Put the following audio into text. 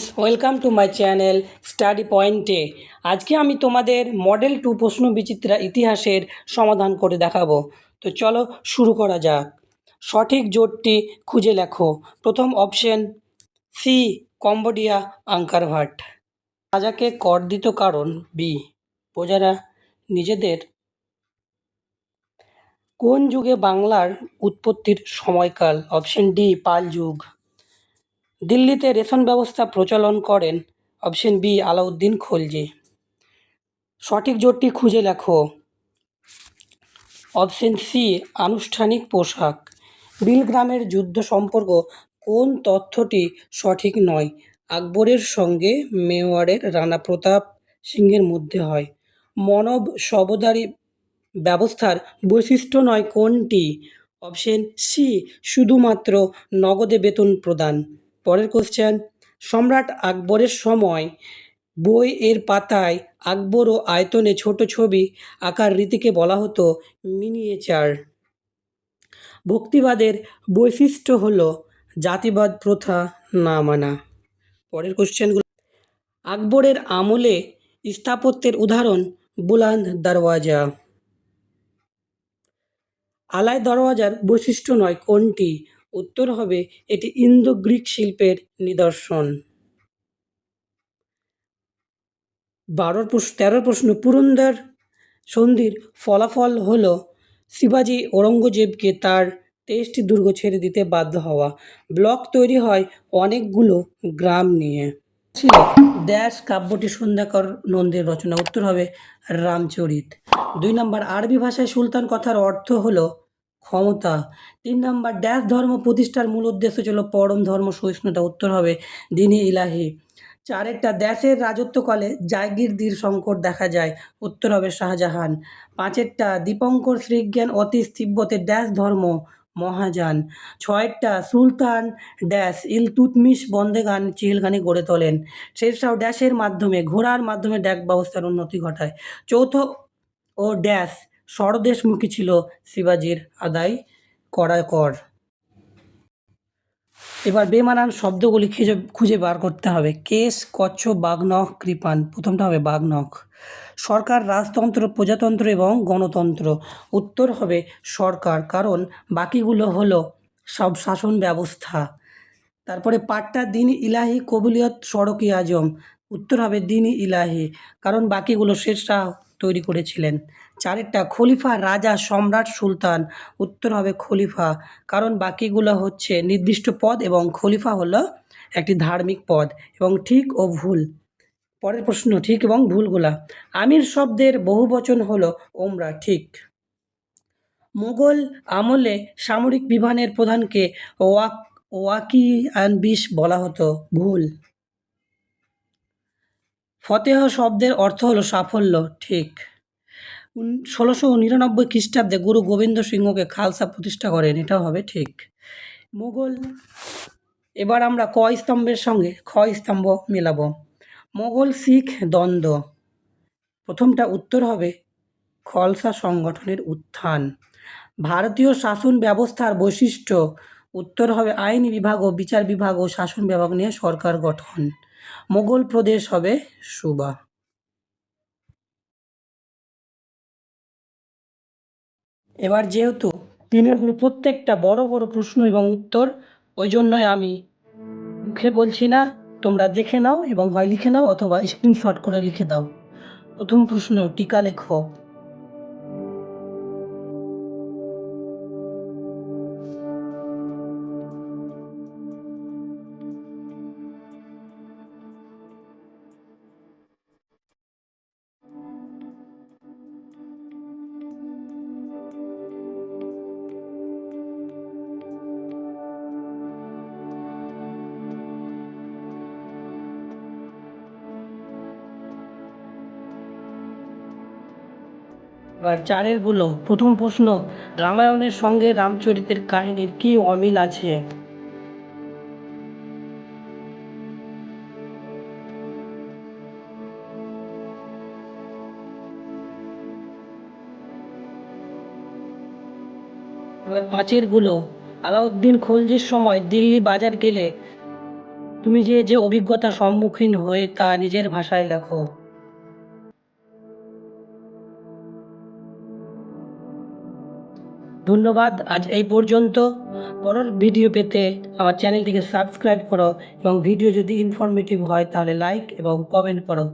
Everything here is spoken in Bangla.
Friends, welcome to my channel study পয়েন্টে। আজকে আমি তোমাদের মডেল 2 প্রশ্ন বিচিত্রা ইতিহাসের সমাধান করে দেখাবো। তো চলো শুরু করা যাক। সঠিক জোটটি খুঁজে লেখো। প্রথম অপশন সি, কম্বোডিয়া আঙ্কার ভাট। রাজাকে কর দিত কারণ বি, প্রজারা নিজেদের। কোন যুগে বাংলার উৎপত্তির সময়কাল? অপশন ডি, পাল যুগ। দিল্লিতে রেশন ব্যবস্থা প্রচলন করেন? Option B, Alauddin Khalji. সঠিক জোটটি খুঁজে লেখো। অপশন সি, আনুষ্ঠানিক পোশাক। বিলগ্রামের যুদ্ধ সম্পর্ক কোন তথ্যটি সঠিক নয়? আকবরের সঙ্গে মেওয়ারের রানা প্রতাপ সিংহের মধ্যে হয়। মানব সবদারি ব্যবস্থার বৈশিষ্ট্য নয় কোনটি? অপশন সি, শুধুমাত্র নগদে বেতন প্রদান। পরের কোশ্চেন, সম্রাট আকবরের সময় বই এর পাতায় আকবর ও আয়তনে ছোট ছবি আঁকার রীতিকে বলা হতো মিনিয়েচার। ভক্তিবাদের বৈশিষ্ট্য হলো জাতিবাদ প্রথা না মানা। পরের কোশ্চেনগুলো, আকবরের আমলে স্থাপত্যের উদাহরণ বুলান্দ দরওয়াজা। আলাই দরওয়াজার বৈশিষ্ট্য নয় কোনটি? উত্তর হবে এটি ইন্দো গ্রিক শিল্পের নিদর্শন। 13 প্রশ্ন, পুরন্দর সন্ধির ফলাফল হলো শিবাজি ঔরঙ্গজেবকে তার 23টি দুর্গ ছেড়ে দিতে বাধ্য হওয়া। ব্লক তৈরি হয় অনেকগুলো গ্রাম নিয়ে। ছিল ড্যাশ কাব্যটি সন্ধ্যাকর নন্দের রচনা। উত্তর হবে রামচরিত। 2 নম্বর, আরবি ভাষায় সুলতান কথার অর্থ হলো ক্ষমতা। 3 নম্বর, ড্যাশ ধর্ম প্রতিষ্ঠার মূল উদ্দেশ্য ছিল পরম ধর্ম সহিষ্ণুতা। উত্তর হবে দ্বীন-ই ইলাহি। 4 দেশের রাজত্বকালে জায়গিরদির সংকট দেখা যায়। উত্তর হবে শাহজাহান। 5 দীপঙ্কর শ্রীজ্ঞান অতীশ তিব্বতের ড্যাশ ধর্ম মহাযান। 6 সুলতান ড্যাশ ইলতুৎমিশ বন্দেগান চিহিলখানি গড়ে তোলেন। শেরশাহ ড্যাশের মাধ্যমে ঘোড়ার মাধ্যমে ডাক ব্যবস্থার উন্নতি ঘটায়। 4 ও ড্যাশ স্বরদেশমুখী ছিল শিবাজির আদায় করা কর। এবার বেমানান শব্দগুলি খুঁজে বার করতে হবে। কেশ, কচ্ছপ, বাঘনখ, কৃপান। প্রথমটা হবে বাঘনখ। সরকার, রাজতন্ত্র, প্রজাতন্ত্র এবং গণতন্ত্র। উত্তর হবে সরকার, কারণ বাকিগুলো হলো সব শাসন ব্যবস্থা। তারপরে পাট্টা দ্বীন-ই ইলাহি কবুলিয়ত সড়ক-ই আজম। উত্তর হবে দ্বীন-ই ইলাহি, কারণ বাকিগুলো শেরশাহ তৈরি করেছিলেন। 4 খলিফা, রাজা, সম্রাট, সুলতান। উত্তর হবে খলিফা, কারণ বাকিগুলো হচ্ছে নির্দিষ্ট পদ এবং খলিফা হলো একটি ধার্মিক পদ। এবং ঠিক ও ভুল। পরের প্রশ্ন, ঠিক এবং ভুলগুলা। আমির শব্দের বহুবচন হলো ওমরা। ঠিক। মুঘল আমলে সামরিক বিমানের প্রধানকে ওয়াকিয়ানবিশ বলা হতো। ভুল। ফতেহ শব্দের অর্থ হলো সাফল্য। ঠিক। 1699 খ্রিস্টাব্দে গুরু গোবিন্দ সিংহকে খালসা প্রতিষ্ঠা করেন। এটাও হবে ঠিক। মুঘল। এবার আমরা ক স্তম্ভের সঙ্গে খ স্তম্ভ মেলাবো। মোগল শিখ দ্বন্দ্ব। প্রথমটা উত্তর হবে খালসা সংগঠনের উত্থান। ভারতীয় শাসন ব্যবস্থার বৈশিষ্ট্য। উত্তর হবে আইন বিভাগ ও বিচার বিভাগ ও শাসন বিভাগ নিয়ে সরকার গঠন। মোগল প্রদেশ হবে সুবা। এবার যেহেতু দিনের প্রত্যেকটা বড় বড় প্রশ্ন এবং উত্তর, ওই জন্যই আমি মুখে বলছি না, তোমরা দেখে নাও এবং হয় লিখে নাও অথবা স্ক্রিনশট করে লিখে দাও। প্রথম প্রশ্ন, টিকা লেখো। এবার 4 গুলো। প্রথম প্রশ্ন, রামায়ণের সঙ্গে রামচরিতের কাহিনীর কি অমিল আছে? এবার 5 গুলো, আলাউদ্দিন খলজির সময় দিল্লি বাজার গেলে তুমি যে যে অভিজ্ঞতার সম্মুখীন হয়ে তা নিজের ভাষায় লেখো। ধন্যবাদ, আজ এই পর্যন্ত। পরের ভিডিও পেতে আমার চ্যানেলটিকে সাবস্ক্রাইব করো এবং ভিডিও যদি ইনফরমেটিভ হয় তাহলে লাইক এবং কমেন্ট করো।